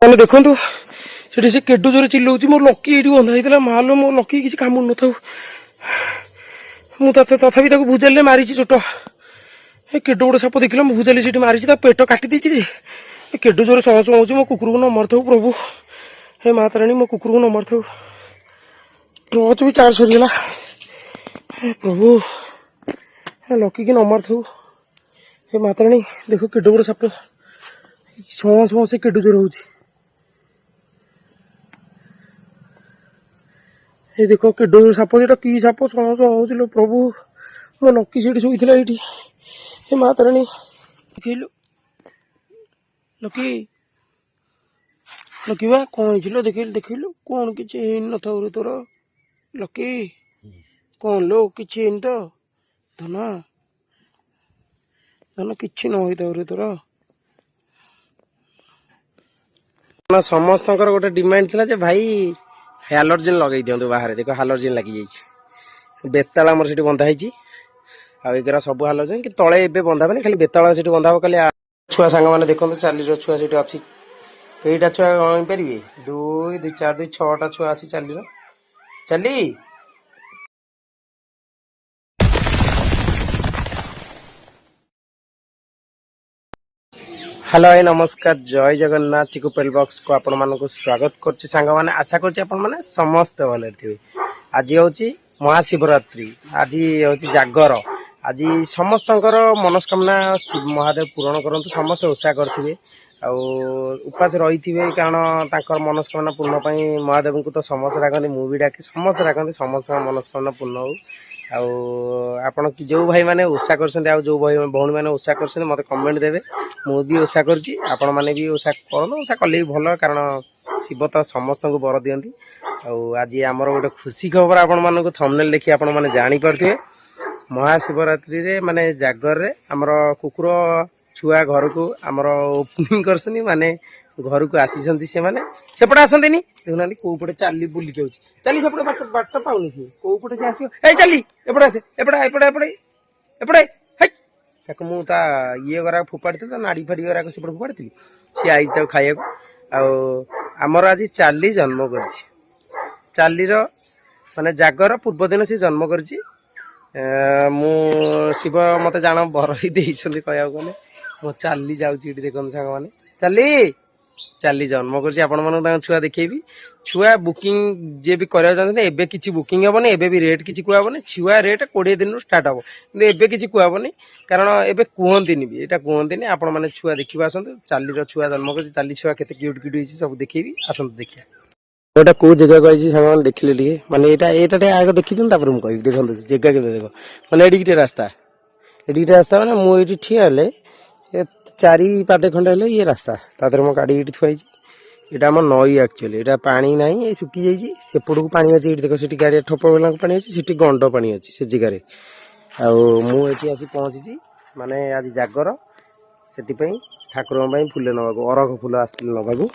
मैंने देखु से केडो जोरे चिल्लाऊँ मो लकी ये बंधा होता मालो मो लकी किसी काम न था मुझे तथापि भुजाली मारी चोट केडो गोटे साप देख भुजाली से मारी पेट काटी केडो जोरे सह सह हो कुकुर को न मरथु प्रभु हे माता रानी मो कुकुर को न मरथु टर्च भी चार्ज सरीगला प्रभु लकी की न मरथु हे माता रानी देख केडो गोटे साप सह सह से केडो जोर हो ये देख केडो साप जो कि साप सह सह हो प्रभु मो लकी से शोला ये हे माता रानी देखल लकी लकी बा कौन देखल देखल कौन किसी न था तोर लकी कौन लो कि तो धन धन कि न तोर समस्त गोटे डिमांड था भाई हालोजन लगे दिंतु बाहर देख हालोजन लगी जाइए बेताल आमर से बंधा आगरा सब हालोजन कि तले ए बंधा नहीं खाली बेताल से बंधा हम खाली छुआ सांग मैंने देखते चालीर छुआ से अच्छी कईटा छुआ गण पारे 2 2 4 2 6टा छुआ अच्छी चालीर चली हेलो भाई नमस्कार जय जगन्नाथ चिकू पेल बॉक्स को आपण मानक स्वागत करछि सांग माने आशा करछि आपण माने समस्त भले थिबे। आज होछि महाशिवरात्रि आज होछि जागर आज समस्तंकर मनस्कामना महादेव पूर्ण करंतु समस्त ओषा करथिबे आ उपास रही कारण तांकर मनस्कामना पूर्ण पई महादेव को तो समस्त डाकंती मु भी डाके समस्त डाकंती समस्त मनस्कामना पूर्ण हो आपण कि जो भाई माने ओषा करछन्ते आ जो भाई भौणी माने ओषा करछन्ते मते कमेंट देबे मु भी ओषा करछि आपण माने भी ओषा करनो ओषा कले भल कारण शिव तो समस्त को बर दियंती आज आमर गोटे खुशी खबर आपण मानक थंबनेल देखि आपण माने जानि परथिबे महाशिवरात्रि रे माने जागर रे हमर कुकुर छुआ घर को आमर ओपनिंग करछनी माने घर को आसीछन्ती से माने सेपटे आसंतीनी देखुना को पटे चाली बुली के होची चाली सेपटे बाट पाउनी से को पटे से आसियो ए चाली एपटे आसे एपटे एपटे एपटे एपटे हई ताको मु ता ये गरा फुपाड़ी त नाड़ी फाड़ी गरा को सेपटे फुपाड़ी सी आइज ताको खाइया को आ हमर आज चाली जन्म करछि चालीर माने जागर पूर्व दिन से जन्म करछि मु शिव मते जान बर ही देइछन्ती कहया कोने मो चाली जाउछि इटी देखन सांग माने चाली चाली जन्म करछि आपण मन छुआ देखेबी छुआ बुकिंग जे भी करिया जानते एबे किछि बुकिंग हेबनी एबे भी रेट किछि कुआबनी छुआ रेट 20 दिन रो स्टार्ट हबो किंतु एबे किछि कुआबनी कारण एबे कुहंतिनी भी एटा कुहंतिनी आपण माने छुआ देखिबा आसंतु चाली रो छुआ जन्म करछि चाली छुआ केते क्यूट क्यूट होइछि सब देखेबी आसंतु देखिया एटा को जगह कहछि संग मान देखले लिए माने एटा एटा आगे देखिदिन तापर मु कहबी देखन जगह के देखो माने एडी रास्ता माने मु एठी ठिया हले 4 पादे खंड हेले ये रास्ता तादर मो गाड़ी एठी थुआई एटा हम नई एक्चुअली एटा पानी नाही सुखी जाइछि सेपड़ को पानी अछि एठी देखो सेठी गाड़ी ठप बेला पानी अछि सेठी गंड पानी अछि से जगह रे आ मु एठी आसी पहुंची माने आज जागर सेठी पई ठाकुर पई फूल नबाको अरख फूल आस्तिल नबाको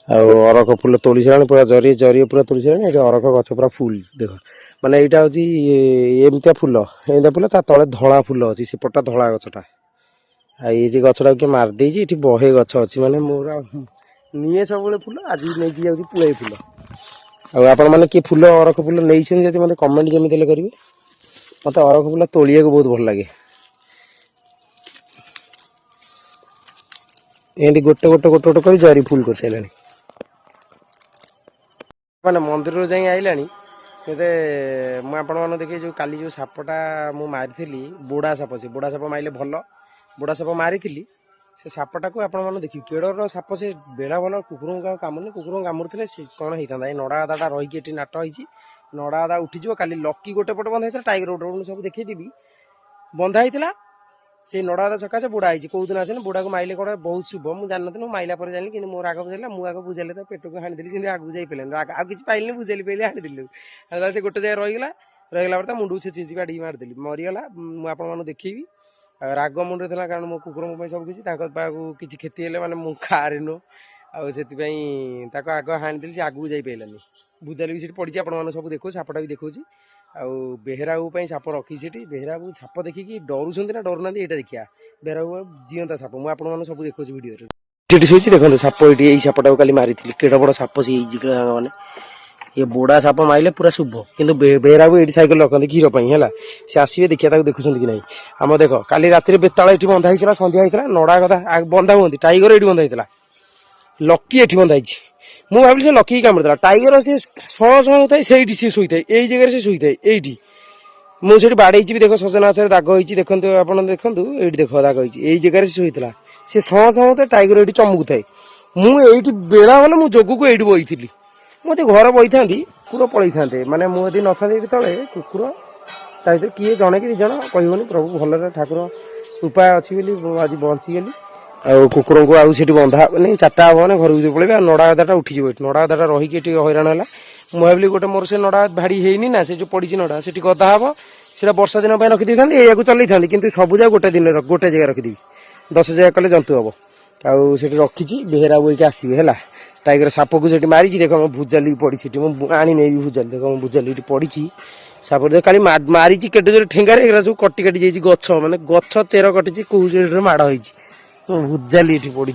आ अरख फूल तोली सरानी पूरा जरी जरी पूरा तोली सरानी एठी अरख गछ पूरा फूल देखो माने एटा होची एमतिया फूल ता तळे धळा फूल अछि सेपटा धळा गछटा आ ये गछटा के मार देछि एठी बहे गछ अछि माने मोरा निये सब बेले फूल आज नै कि जाउछि पुळे फूल आ आपण माने कि फूल अरख फूल नैछन जति मते कमेंट जेमि देले करिवे मते अरख फूल तोलिया को बहुत भल लागे एंदी गोटे गोटे गोटे गोटे कर जरी फूल कर सैलानी माने मंदिर रो जाई आइलानी एते मु आपण माने देखि जो काली जो सापटा मु मारिथिली बोडा साप माइले भल बोडा साप मारिथिली से सापटा को आपण माने देखि केडर साप से बेला भल कुकुर कामुनी कुकुर कामुरथिले से कोन हेइतांदा नडा दादा रही के एठी नाट होइछि नडा दादा उठी जो काली लकी गोटे पट बंधा हेतला टाइगर रोड सब देखि देबी बंधा हेतला से नडा दादा सका से बुडा आइछि को दिन आछन बुडा को माइले कोड बहुत शुभ मु जानत न माइला पर जानली किन मोर आग बुझाइला मु आग बुझाइले त पेट को हानि देली सिंदे आग बुझाइ पेलन आ किछ पाइलनी बुझाइली पेले हानि देलु आ से गोटे जाय रहिगला रहिगला पर त मुंडू छे चीज गाडी मार देली मरि गला मु आपण माने देखिबी राग मुंडे थला कारण मो कुकुर मो सब किछि ताको पागु किछि खेती हेले माने मु खारेनो आ सेति पई ताको आग हानि देली से आगु जाई पेलानी बुझाइली भी सेठी पडिछि आपण माने सब देखो सापटा भी देखौछि आ बेहराबू पई साप रखी सेठी बेहराबू साप देखि कि डरुछन्ती ना डरुनांती एटा देखिया बेहराबू जियंता साप मु आपण माने सब देखौछि वीडियो रे। ସେଠି ଶୋଇଛି ଦେଖନ୍ତୁ ସାପ ଏଇଠି ଏଇ ସାପଟାକୁ କାଲି ମାରିଥିଲି କେଡ ବଡ ସାପ ସେ ହେଇଛି ମାନେ ये बोड़ा साप मारे पूरा शुभ किंतु बेहरा ये साइकेल रखते क्षीर है सी आसवे देखिए देखुं कि नहीं आम देख काली राति बेताल ये बंधा होता सन्ध्या होता नड़ा कथा बंधा हूँ टाइगर ये बंधा होता लकी ये बंधा मुझे भाविली से लकी कामुड़ा टाइगर सी शह शह होता है सी शोई था यही जगह से शोई था ये मुझे बाड़े देख सजना आशा दाग हो देखते आप देखूँ ये देख दाग यही जगह से शोता सी शह शह होता है टाइगर ये चमकू थाए मुझे बेला गला मुझ जोगू को ये बही मत घर बही था कुकुर पलि था मानने मुझे न था तले कुकुर किए जड़े कि दिज कहबनी प्रभु भल ठाकुर उपाय अच्छी आज बचीगली आ कुकुर को आउट बंधा नहीं चार्टा हम ना घर को पलैबे नड़ा गदाटा उठी नड़ा गदाटा रहीकि हईराण है मुझे भाविली गोटे मोर से नड़ा भाड़ी है ना से जो पड़ी नड़ा से गदा हम से वर्षा दिन रखी था या चल था कि सब जगह गोटे दिन गोटे जगह रखीदी 10 जगह कले जंतु हम आठ रखी बेहरा बोईक आसवे है टाइगर साप को से मारी देख मो भुजाली पड़ी आनी नहीं भुजाली देख मो भुजाली पड़ी साप देख खाली मारी केटे जो ठेंगार सब कटी काटी जाइए गछ माने गछ चेर कटी कौ माड़ हो भुजाली ये पड़ी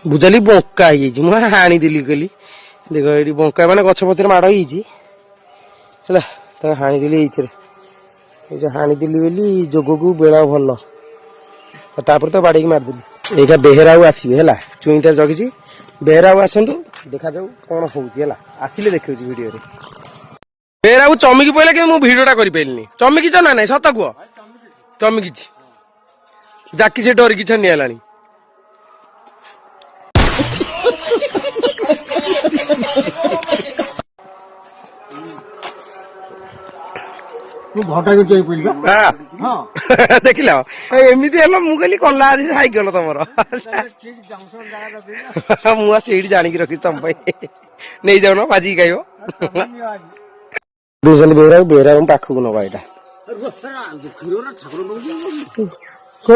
भुजाली बंका हो हाणीदेली कहली देख ये बंका माने गछ पचर माड़ हो हाणीदेली ये हाणीदेली बोली जोग को बेला भल तापर तो बाड़ी मारदेली यहाँ बेहरा आसवे है चुई तार जगी बेहरा आसतु देखा जाऊ कौन हो आसिले देखा भिडियो बेहरा चमकी पड़ा कि मुझे भिडटा कर चमकी ना ना सत कह चमकी जाकी से डरिकी छानी देखिल एमती मुझे कला आज सैकेल तुम मुझे जाणी रखी तुम नहीं जाऊन भाजी खाइब बेहरा बेहरा पाखक नवा यहाँ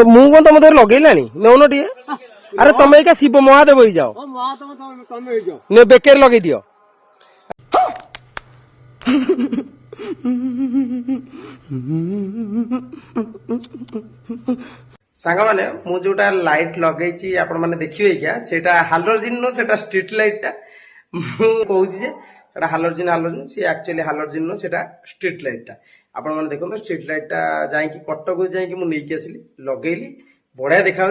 मुझे तुम देर लगेला नौन टे अरे तुम एक शिव महादेव हो जाओ बेकर लगे दियो सांग मैंने मु जोटा लाइट लगे आपण मैंने देखिए क्या सेटा हालोजिन नो सेटा स्ट्रीट लाइट टा कहूँ जे हालोजिन हालोजिन सी एक्चुअली हालोजिन नो सेटा स्ट्रीट लाइट टा आपण मैंने देखो स्ट्रीट लाइट टा जाइकी कटक जाइकी मु नेकी आसिली लगेली बढ़िया देखा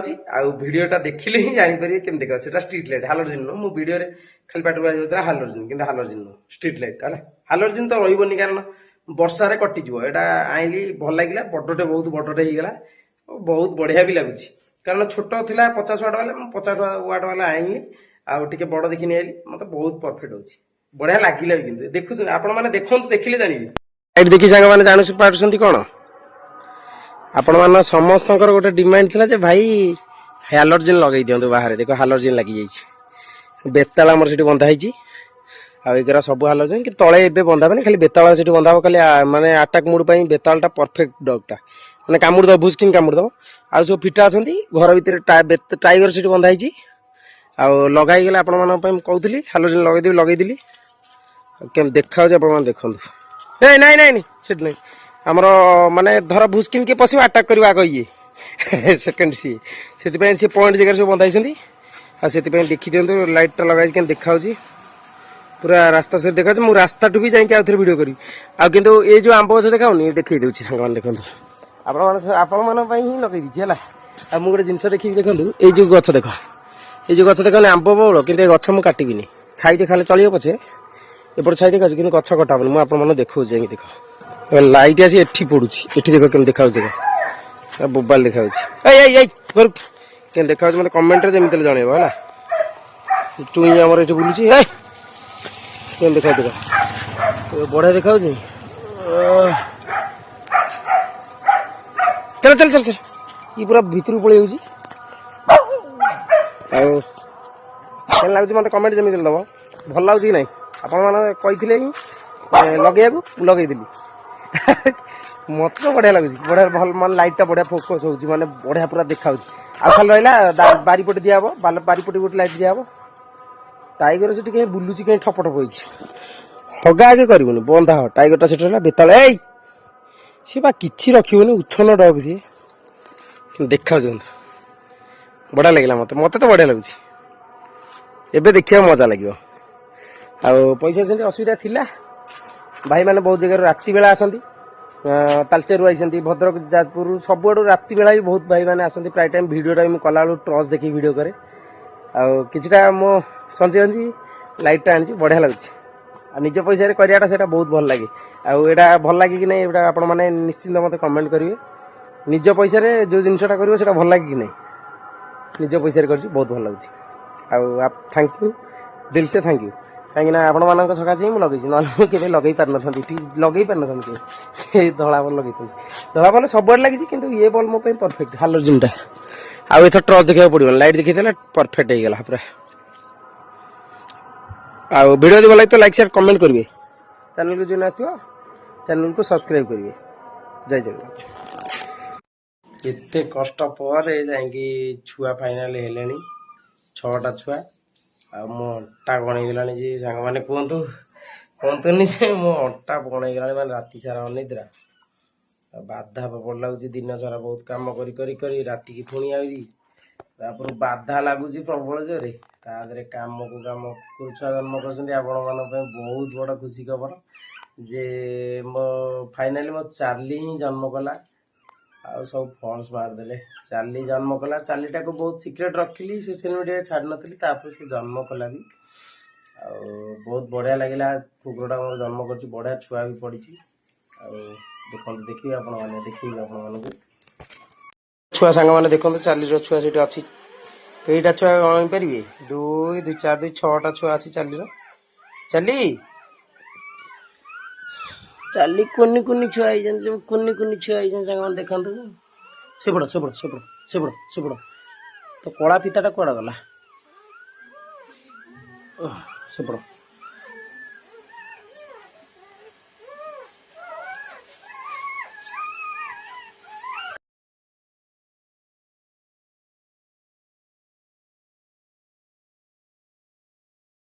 भिडटा देखिले ही जापर केम देखा स्ट्रीट लाइट हालोजिन नो मु भिडियो खाली पाठ जाता हालोजिन कि हालोजिन नो स्ट्रीट लाइट है हालोजिन तो रही कारण वर्षा रे कटिज यहाँ आईली भल लगे बड़टे बहुत बड़टे होगा बहुत बढ़िया भी लगुच कारण छोट था 50 वाट वाला 50 वाट वाला आईली आगे बड़ देखी नहीं आईली मतलब बहुत परफेक्ट होची बढ़िया लगे कि देखुन आपण मैंने देखते देखिले जानवी लाइट देखी सांग मैंने जान पार्टी कौन आपण मान समस्त गोटे डिमांड था भाई हालोजिन लगे दिंतु बाहर देख हालोजिन लगी जाइए बेताल आमर से बंधा होती आगरा सब हालोजिन कि तले ए बंधा मैंने खाली बेताल से बंधा खाली माने अटाक मुड बेतालटा परफेक्ट डगटा मैंने कामुड़ दब भुस्किन कामुड़ दब आउ सब फिटा अच्छा घर भितर टाइगर से बंधा हो लगाईगला आपण मान कहूली हालोजिन लगेदी केम देखा देखु ए नाई नाई से नहीं आमर माने धर भुस्किन के पशु अटाक करवा आग ये सेकेंड सी से पॉइंट जगह सब बंधा से देखी दिंतु लाइटा लगा के देखा पूरा रास्ता से देखा मुझे रास्ता ठू भी जाकि आउ थे भिडियो करी आंतु ये जो आंब गछ देखाऊनी देखी दूसरी सांग मैंने देखो आपण ही लगे दीजिए है मुझे गोटे जिनस देखिए देखूँ ये जो गछ देख ये जो गछ देखा आंब बौल कि गछ मुझे काटबी छाई देखा चलिए पछे एपट छाई देखा कि गछ कटाबनी मुझे आपको देखा जाए देख लाइट आसी एठी पड़ुची एठी देखो केम देखा मोबाइल देखा घर के देखा मतलब कमेंट जमी जनइब है चुई आमर ये बुलूची केम देखा देख बढ़िया देखा चल चल चल चल ये पूरा भितर पड़े लगुच मत कमेंट जमी दब भल लगुच कि ना आपने लगे लगेदी मत तो बढ़िया लगुच बढ़िया भल मान लाइटा बढ़िया फोकस हो माने बढ़िया पूरा देखा आ खाली रहा बारीपटे दिहब बारीपटे गोटे लाइट दिहब टाइगर से कहीं बुलूची कहीं ठप ठप हगा आगे करनी बंधा हो टाइगरटा से बेताल सी कि रखी उछन डग सी देखा बढ़िया लगे मत तो बढ़िया लगुच एबे देखिया मजा लगे पैसा से असुविधा थिला भाई मैंने बहुत जगह राति बेला आसती तालचेरु आई भद्रक जाजपुर सबुआड़ राति बेला भी बहुत भाई मैंने आसती प्राय टाइम भिडियोटा मुझे कला टर्च देखी भिड करे किछिटा मो संजय लाइटा आनी बढ़िया लगुच निज पैसा कराटा से बहुत भल लगे आईटा भल लगे कि नहीं आप निश्चिंत मत कमेंट करेंगे निज पैसा जो जिनसा कर भल लगे कि नहीं निज पैसा कर बहुत भल लगे आप थैंक यू दिल से थैंक यू कहीं आपण मान सकाशे मुझे लगे ना केवे लगे पार लगे पार न धला बल लगे धला बल सब लगी कि ये बल मो परफेक्ट हालोजिनटा आउ एथर टर्च देखा पड़ो लाइट देखी परफेक्ट हो गला पूरा आउ वीडियो भल लगे तो लाइक शेयर कमेंट करेंगे चैनल को जो आसो चैनल को सब्सक्राइब करेंगे जय जगन्नाथ एते कष्ट पर जाकि छुआ फाइनाल हेले 6टा छुआ आ मो अट्टा गणेगलानी जी सांग मैंने कहतुनि मो अट्टा गणेगलानी मैंने राति सारा अनिद्रा बाधा प्रबल लगुच दिन सारा बहुत काम करी राति की पुणी आपर बाधा लगुच प्रबल जोरे तादरे काम को काम छुआ जन्म कर बहुत बड़ा खुशी खबर जे मो फाइनाली मो चार्ली ही जन्म कला आउ सब फल्स मारदे चार्ली जन्म कला चार्लीटा को बहुत सिक्रेट रखिली सोशल मीडिया छाड़ नी से जन्म कला भी बहुत बढ़िया लगे कुकुरटा मोर जन्म कर बढ़िया छुआ भी पड़ी देखते देखिए आप छुआ सांग मैंने देखते चार्ली छुआ से अच्छी कईटा छुआ गण पारे 2 2 4 2 6टा छुआ अच्छी चार्ली चार्ली चाली कुनी कुनी छुआ कुनी कुनी छुआ सांग मैंने देखा सेपड़ तो कला फिताटा कड़ा गला सेपड़